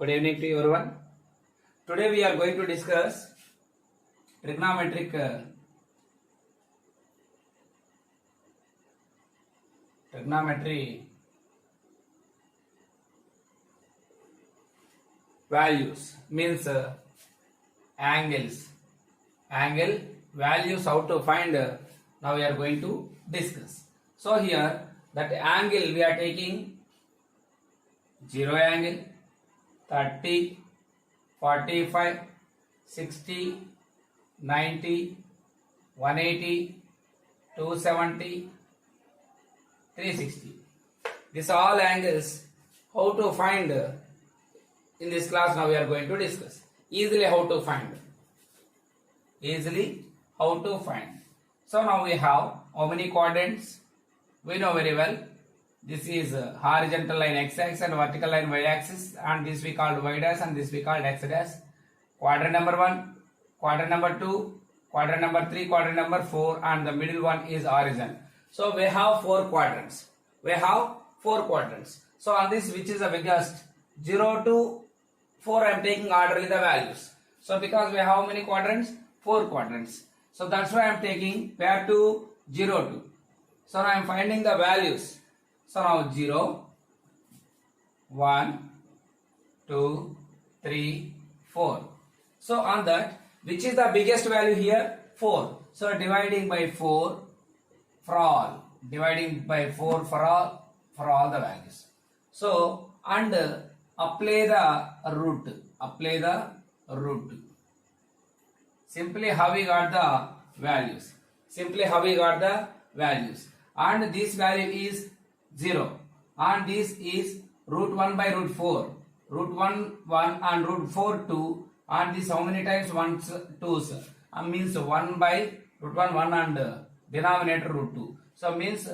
Good evening to everyone. Today we are going to discuss trigonometric trigonometry values means angles. Angle values how to find now we are going to discuss. So here that angle we are taking 0 angle, 30, 45, 60, 90, 180, 270, 360. These all angles how to find in this class now we are going to discuss. Easily how to find. Easily how to find. So now we have how many quadrants? We know very well. This is horizontal line x-axis and vertical line y-axis, and this we called y dash and this we called x dash. Quadrant number 1, quadrant number 2, quadrant number 3, quadrant number 4, and the middle one is horizon. So we have 4 quadrants. We have 4 quadrants. So on this, which is the biggest? 0 to 4 I am taking orderly the values. So because we have how many quadrants? 4 quadrants. So that's why I am taking pair to 0 to. So now I am finding the values. So now 0, 1, 2, 3, 4. So on that, which is the biggest value here? 4. So dividing by 4 for all. Dividing by 4 for all the values. So and apply the root. Apply the root. Simply how we got the values. Simply how we got the values. And this value is 0 and this is root 1 by root 4, root 1 1 and root 4 2, and this how many times 1s 2s means 1 by root 1 1 and denominator root 2. So means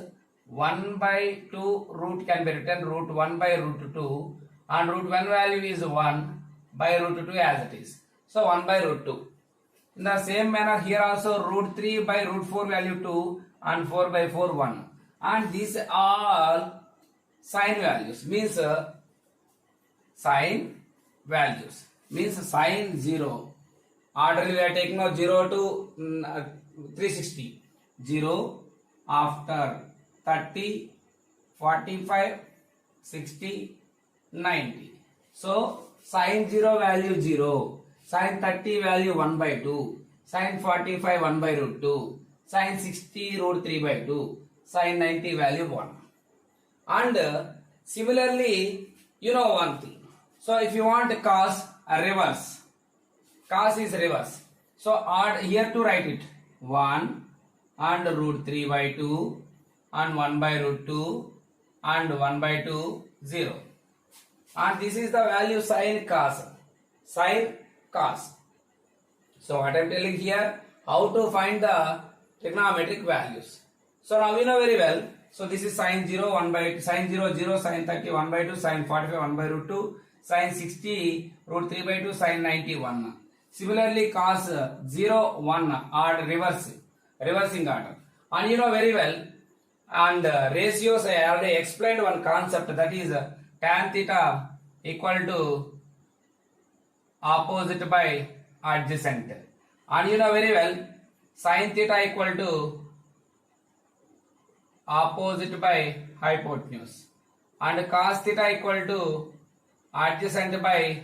1 by 2 root can be written root 1 by root 2 and root 1 value is 1 by root 2 as it is. So 1 by root 2. In the same manner here also root 3 by root 4 value 2 and 4 by 4 1. And these are sine values, means sine values, means sine 0. Orderly we are taking now 0 to 360. 0 after 30, 45, 60, 90. So sine 0 value 0, sine 30 value 1 by 2, sine 45 1 by root 2, sine 60 root 3 by 2. Sin 90 value 1. And similarly, you know one thing. So if you want cos reverse, cos is reverse. So add here to write it 1 and root 3 by 2 and 1 by root 2 and 1 by 2 0. And this is the value sin cos. Sin cos. So what I am telling here, how to find the trigonometric values. So now we know very well. So this is sin 0 1 by sin 0 0, sin 30 1 by 2, sin 45 1 by root 2, sin 60 root 3 by 2, sin 90 1. Similarly cos 0 1 or reversing order. And you know very well. And ratios I already explained one concept, that is tan theta equal to opposite by adjacent. And you know very well sin theta equal to opposite by hypotenuse, and cos theta equal to adjacent by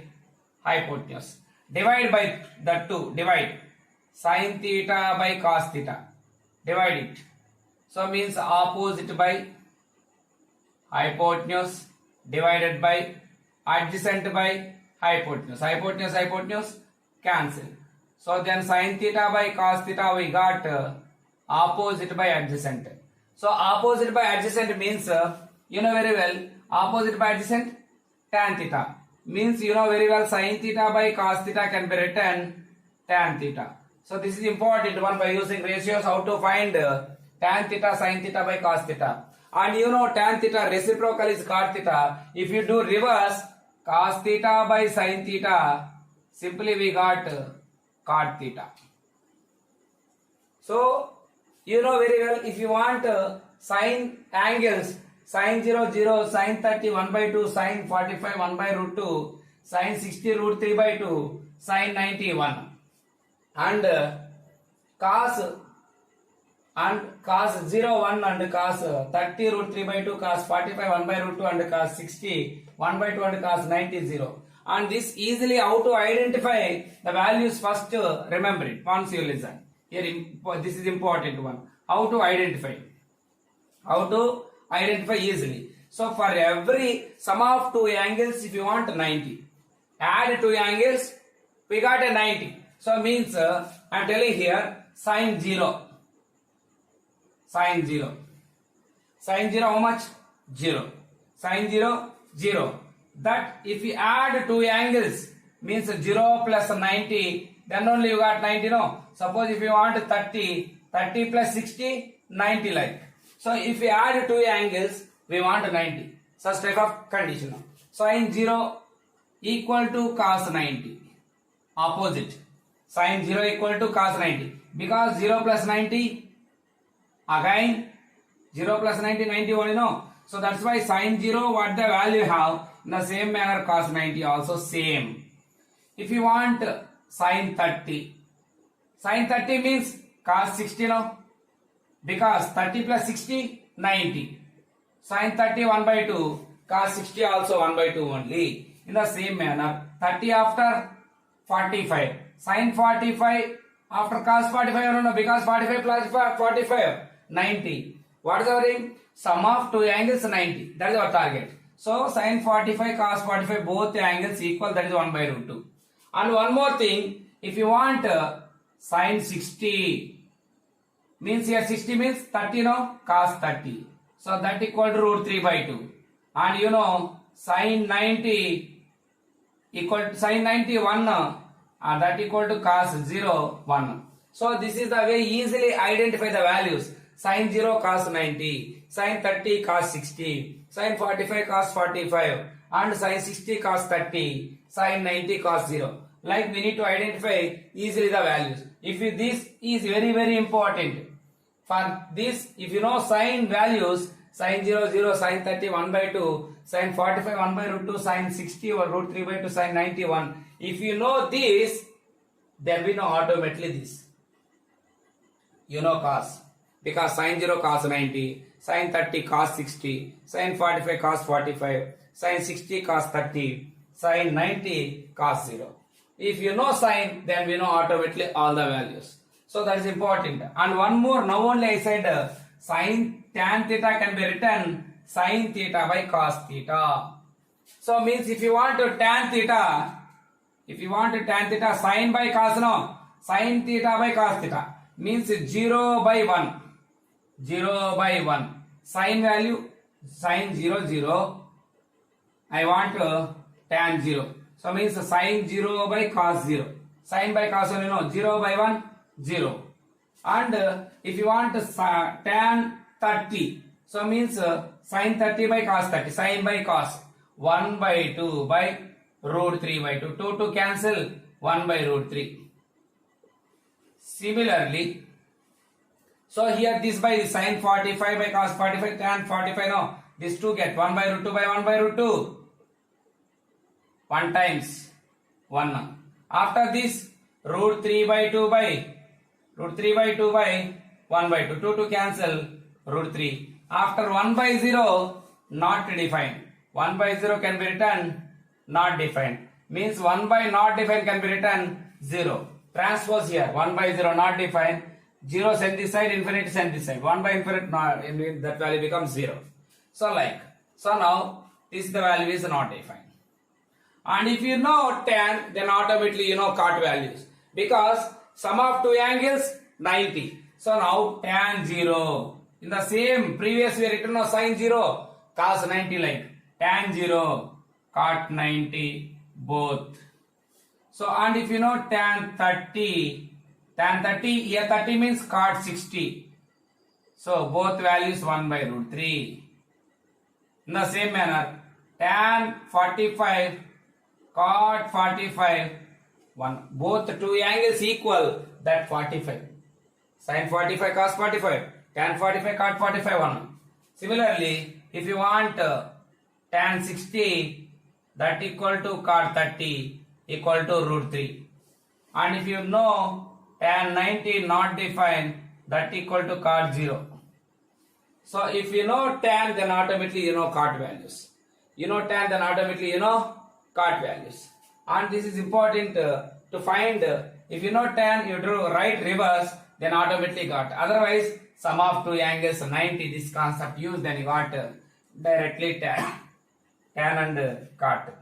hypotenuse. Divide by the two. Divide sin theta by cos theta. Divide it. So means opposite by hypotenuse divided by adjacent by hypotenuse. Hypotenuse cancel. So then sin theta by cos theta we got opposite by adjacent. So opposite by adjacent means you know very well opposite by adjacent tan theta, means you know very well sin theta by cos theta can be written tan theta. So this is important one by using ratios how to find tan theta sin theta by cos theta. And you know tan theta reciprocal is cot theta. If you do reverse cos theta by sin theta, simply we got cot theta. So you know very well, if you want sine angles, sine 0 0, sine 30 1 by 2, sine 45 1 by root 2, Sin 60 root 3 by 2, sin 91. And cos 0 1 and cos 30 root 3 by 2, cos 45 1 by root 2 and cos 60 1 by 2 and cos 90 0. And this easily how to identify the values first, remember it once you listen. Here this is important one. How to identify? How to identify easily. So for every sum of two angles, if you want 90, add two angles, we got a 90. So means I am telling here sin 0. Sin 0. Sin 0 how much? 0. Sin 0, 0. That if you add two angles, means 0 plus 90, then only you got 90, no? Suppose if you want 30, 30 plus 60, 90 like. So if we add two angles, we want 90. Such type of condition. Sin 0 equal to cos 90. Opposite. Sin 0 equal to cos 90. Because 0 plus 90, again 0 plus 90, 90 only, no? So that's why sin 0, what the value have, in the same manner cos 90 also same. If you want sin 30, sin 30 means cos 60, no? Because 30 plus 60, 90. Sin 30 1 by 2, cos 60 also 1 by 2 only. In the same manner, 30 after 45. Sin 45 after cos 45, no, because 45 plus 45, 90. What is our aim? Sum of two angles 90. That is our target. So sin 45, cos 45, both the angles equal, that is 1 by root 2. And one more thing, if you want sin 60, means here 60 means 30, no? Cos 30. So that equal to root 3 by 2. And you know, sin 90 equal to sin 91, and that equal to cos 0, 1. So this is the way easily identify the values. Sin 0 cos 90, sin 30 cos 60, sin 45 cos 45, and sin 60 cos 30, sin 90 cos 0. Like we need to identify easily the values. If you, this is very very important. For this, if you know sin values, sin 0 0, sin 30 1 by 2, sin 45 1 by root 2, sin 60 or root 3 by 2, sin 91. If you know this, then we know automatically this. You know cos. Because sin 0 cos 90, sin 30 cos 60, sin 45 cos 45, sin 60 cos 30, sin 90 cos 0. If you know sin, then we know automatically all the values. So that is important. And one more, now only I said sin tan theta can be written sin theta by cos theta. So means if you want to tan theta, sin by cos, no, sin theta by cos theta means 0 by 1. 0 by 1. Sin value, sin 0 0. I want tan 0. So means sin 0 by cos 0. Sin by cos only, no, 0 by 1, 0. And if you want tan 30, so means sin 30 by cos 30, sin by cos 1 by 2 by root 3 by 2. 2 to cancel, 1 by root 3. Similarly, so here this by the sin 45 by cos 45, tan 45, no, this 2 get 1 by root 2 by 1 by root 2. 1 times 1. After this, root 3 by 2 by 1 by 2. 2 to cancel, root 3. After 1 by 0, not defined. 1 by 0 can be written not defined. Means 1 by not defined can be written 0. Transpose here, 1 by 0 not defined. 0 send this side, infinity send this side. 1 by infinite, not, that value becomes 0. So like, so now this the value is not defined. And if you know tan, then automatically you know cot values. Because sum of two angles 90. So now tan 0. In the same previous we written now sin 0, cos 90 like. Tan 0, cot 90, both. So and if you know tan 30, here 30 means cot 60. So both values 1 by root 3. In the same manner, tan 45, cot 45, 1. Both two angles equal, that 45. Sin 45, cos 45, tan 45, cot 45, 1. Similarly, if you want tan 60, that equal to cot 30 equal to root 3. And if you know tan 90 not defined, that equal to cot 0. So if you know tan, then automatically you know cot values. You know tan, then automatically you know cot values. And this is important to find. If you know tan, you do write reverse, then automatically got. Otherwise, sum of two angles 90, this concept used, then you got directly tan and cot.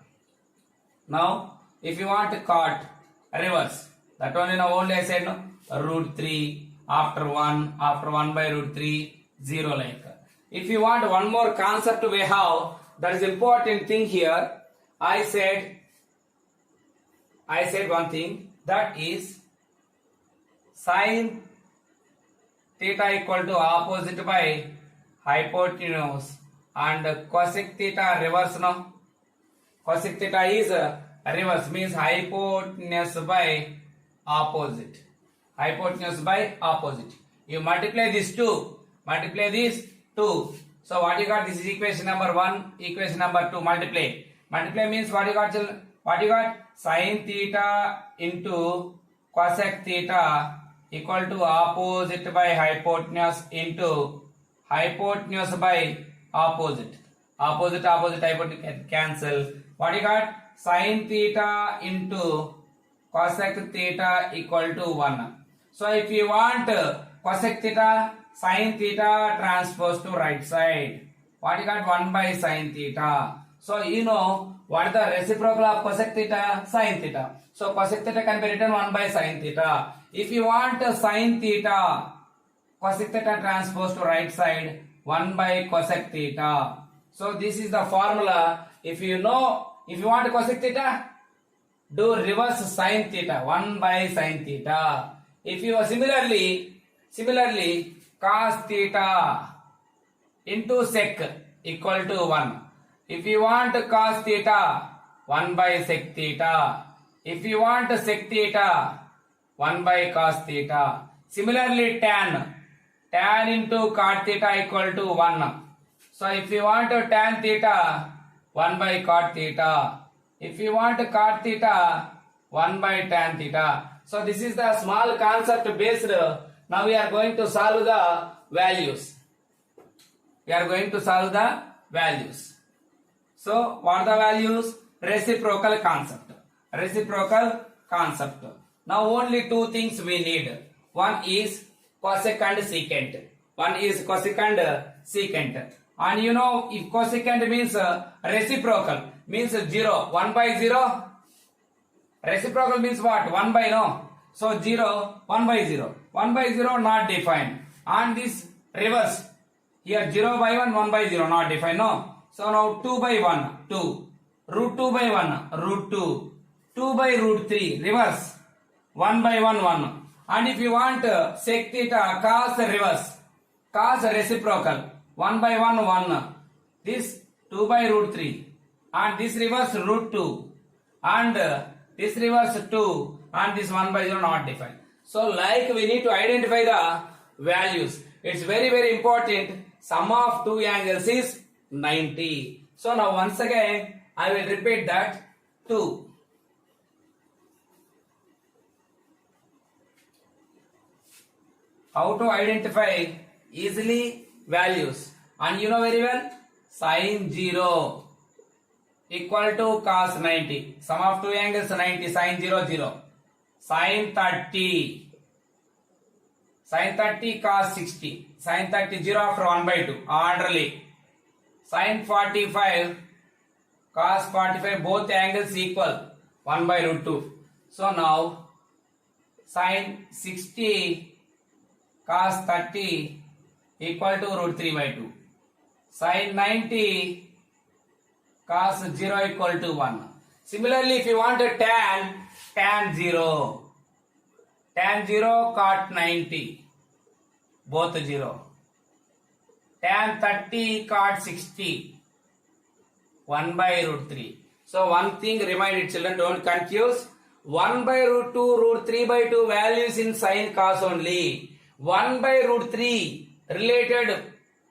Now, if you want cot reverse, that one only I said no, root 3 after 1 by root 3 0 like. If you want one more concept we have, that is important thing here. I said one thing, that is sin theta equal to opposite by hypotenuse and cosec theta reverse no. Cosec theta is reverse, means hypotenuse by opposite. Hypotenuse by opposite. You multiply these two. So what you got? This is equation number 1, equation number 2. Multiply. Multiply means what you got? Sin theta into cosec theta equal to opposite by hypotenuse into hypotenuse by opposite. Opposite hypotenuse cancel. What you got? Sin theta into cosec theta equal to 1. So if you want cosec theta, sin theta transpose to right side. What you got? 1 by sin theta. So you know what is the reciprocal of cosec theta? Sin theta. So cosec theta can be written 1 by sin theta. If you want sin theta, cosec theta transpose to right side, 1 by cosec theta. So this is the formula. If you want cosec theta, do reverse sin theta, 1 by sin theta. If you similarly cos theta into sec equal to 1. If you want cos theta, 1 by sec theta. If you want sec theta, 1 by cos theta. Similarly tan into cot theta equal to 1. So if you want tan theta, 1 by cot theta. If you want cot theta, 1 by tan theta. So this is the small concept based. Now we are going to solve the values. So what are the values? Reciprocal concept. Now only two things we need. One is cosec and secant. And you know, if cosecant means reciprocal, means 0. 1 by 0. Reciprocal means what? 1 by no. So 0, 1 by 0. 1 by 0 not defined. And this reverse. Here 0 by 1, 1 by 0 not defined. No. So now 2 by 1, 2. Root 2 by 1, root 2. 2 by root 3, reverse. 1 by 1, 1. And if you want sec theta, cos reverse. Cos reciprocal. 1 by 1, 1. This 2 by root 3. And this reverse root 2. And this reverse 2. And this 1 by 0 not defined. So like we need to identify the values. It's very, very important. Sum of two angles is 90. So now once again I will repeat that 2. How to identify easily values? And you know very well, sin 0 equal to cos 90. Sum of two angles 90, sin 0, 0. Sin 30 cos 60. Sin 30, 0 after 1 by 2. Orderly. Sin 45 cos 45, both angles equal. 1 by root 2. So now sin 60 cos 30 equal to root 3 by 2. Sin 90 cos 0 equal to 1. Similarly, if you want a tan 0 cot 90, both 0. Tan 30 cot 60, 1 by root 3. So one thing reminded children, don't confuse. 1 by root 2, root 3 by 2 values in sin cos only. 1 by root 3 related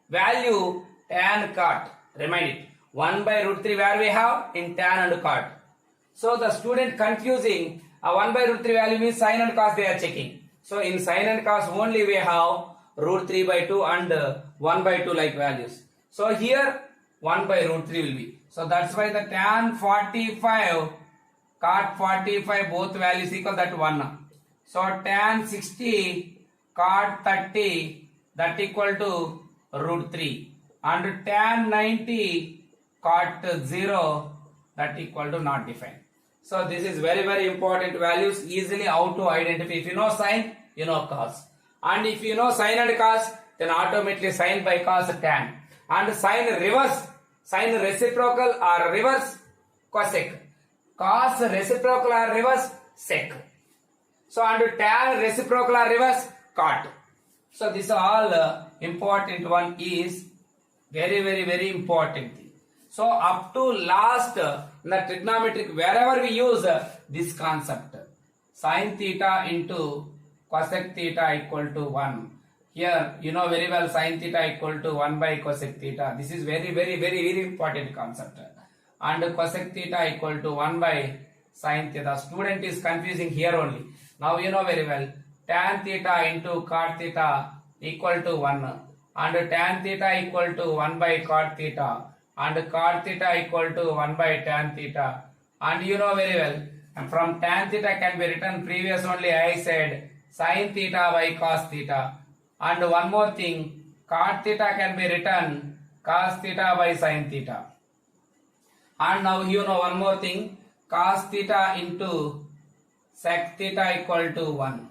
value tan cot. Remind it. 1 by root 3 where we have? In tan and cot. So the student confusing 1 by root 3 value means sin and cos they are checking. So in sin and cos only we have root 3 by 2 and 1 by 2 like values. So here 1 by root 3 will be. So that's why the tan 45, cot 45 both values equal that 1. So tan 60, cot 30 that equal to root 3. And tan 90, cot 0 that equal to not defined. So this is very very important values, easily how to identify. If you know sine, you know cos. And if you know sine and cos, then automatically sine by cos tan. And sine reverse, sine reciprocal or reverse, cosec. Cos reciprocal or reverse, sec. So and tan reciprocal or reverse, cot. So this all important one is very very very important thing. So up to last in the trigonometric, wherever we use this concept, sin theta into cosec theta equal to 1. Here you know very well sin theta equal to 1 by cosec theta. This is very very very very important concept. And cosec theta equal to 1 by sin theta. Student is confusing here only. Now you know very well tan theta into cot theta equal to 1. And tan theta equal to 1 by cot theta. And cot theta equal to 1 by tan theta. And you know very well, and from tan theta can be written previous only I said sin theta by cos theta. And one more thing, cot theta can be written cos theta by sin theta. And now you know one more thing, cos theta into sec theta equal to 1.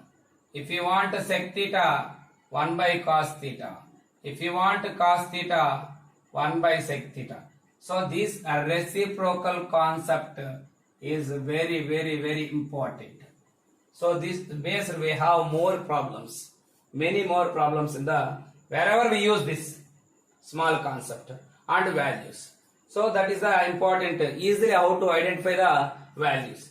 If you want sec theta, 1 by cos theta. If you want cos theta, 1 by sec theta. So this reciprocal concept is very very very important. So this base we have more problems, many more problems in the wherever we use this small concept and values. So that is the important, easily how to identify the values.